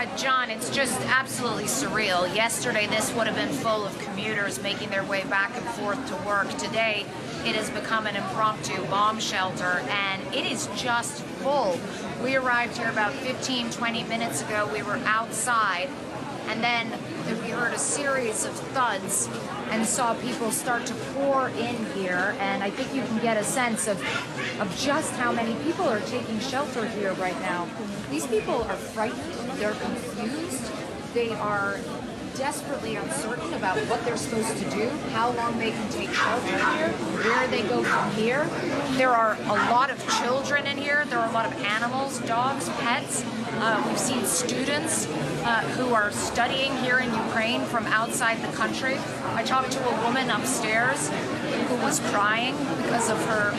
John, it's just absolutely surreal. Yesterday, this would have been full of commuters making their way back and forth to work. Today, it has become an impromptu bomb shelter, and it is just full. We arrived here about 15, 20 minutes ago. We were outside, and then we heard a series of thuds and saw people start to pour in here, and I think you can get a sense of just how many people are taking shelter here right now. These people are frightened, they're confused, they are desperately uncertain about what they're supposed to do, how long they can take shelter here, where they go from here. There are a lot of children in here, there are a lot of animals, dogs, pets. We've seen students who are studying here in Ukraine from outside the country. I talked to a woman upstairs who was crying because of her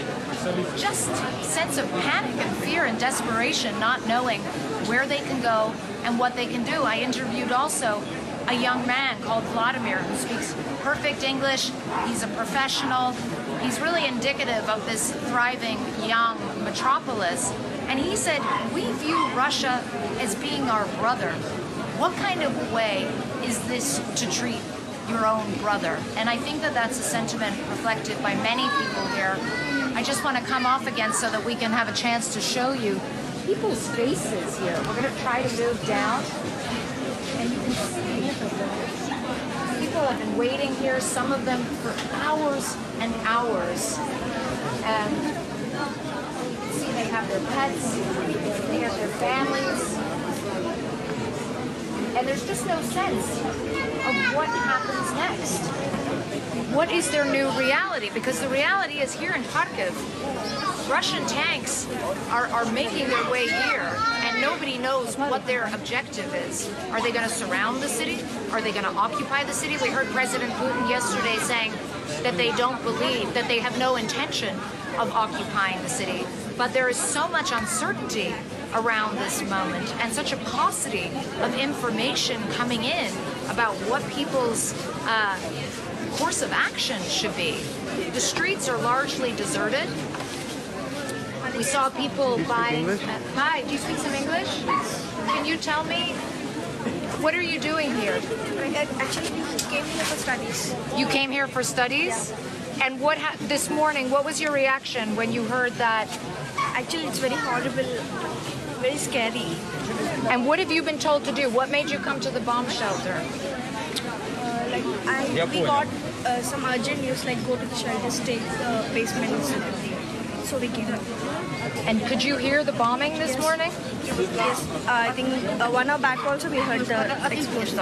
just sense of panic and fear and desperation, not knowing where they can go and what they can do. I interviewed also a young man called Vladimir who speaks perfect English. He's a professional. He's really indicative of this thriving young metropolis. And he said, we view Russia as being our brother. What kind of way is this to treat your own brother? And I think that that's a sentiment reflected by many people here. I just want to come off again so that we can have a chance to show you people's faces here. We're going to try to move down. And you can see people have been waiting here, some of them for hours and hours. And you can see they have their pets, they have their families. And there's just no sense of what happens next. What is their new reality? Because the reality is here in Kharkiv, Russian tanks are making their way here, and nobody knows what their objective is. Are they going to surround the city? Are they going to occupy the city? We heard President Putin yesterday saying that they don't believe, that they have no intention of occupying the city. But there is so much uncertainty around this moment and such a paucity of information coming in about what people's course of action should be. The streets are largely deserted. We saw people buying... Hi, do you speak some English? Can you tell me, what are you doing here? Actually, we came here for studies. You came here for studies? Yeah. And what this morning, what was your reaction when you heard that? Actually, it's very horrible, very scary. And what have you been told to do? What made you come to the bomb shelter? We got some urgent news, like go to the shelter, stay basements, so we came up. And could you hear the bombing this morning? Yes, I think 1 hour back also we heard the explosion.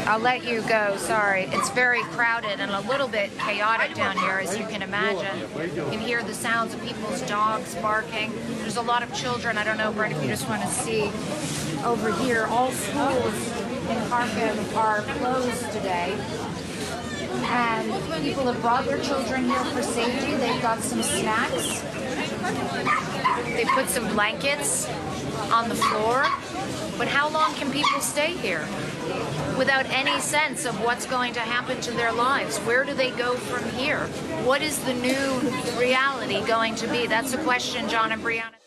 I'll let you go, sorry. It's very crowded and a little bit chaotic down here, as you can imagine. You can hear the sounds of people's dogs barking. There's a lot of children. I don't know, Brent, if you just want to see over here. All schools in Kharkiv are closed today. And people have brought their children here for safety. They've got some snacks. They put some blankets on the floor. But how long can people stay here without any sense of what's going to happen to their lives? Where do they go from here? What is the new reality going to be? That's a question John and Brianna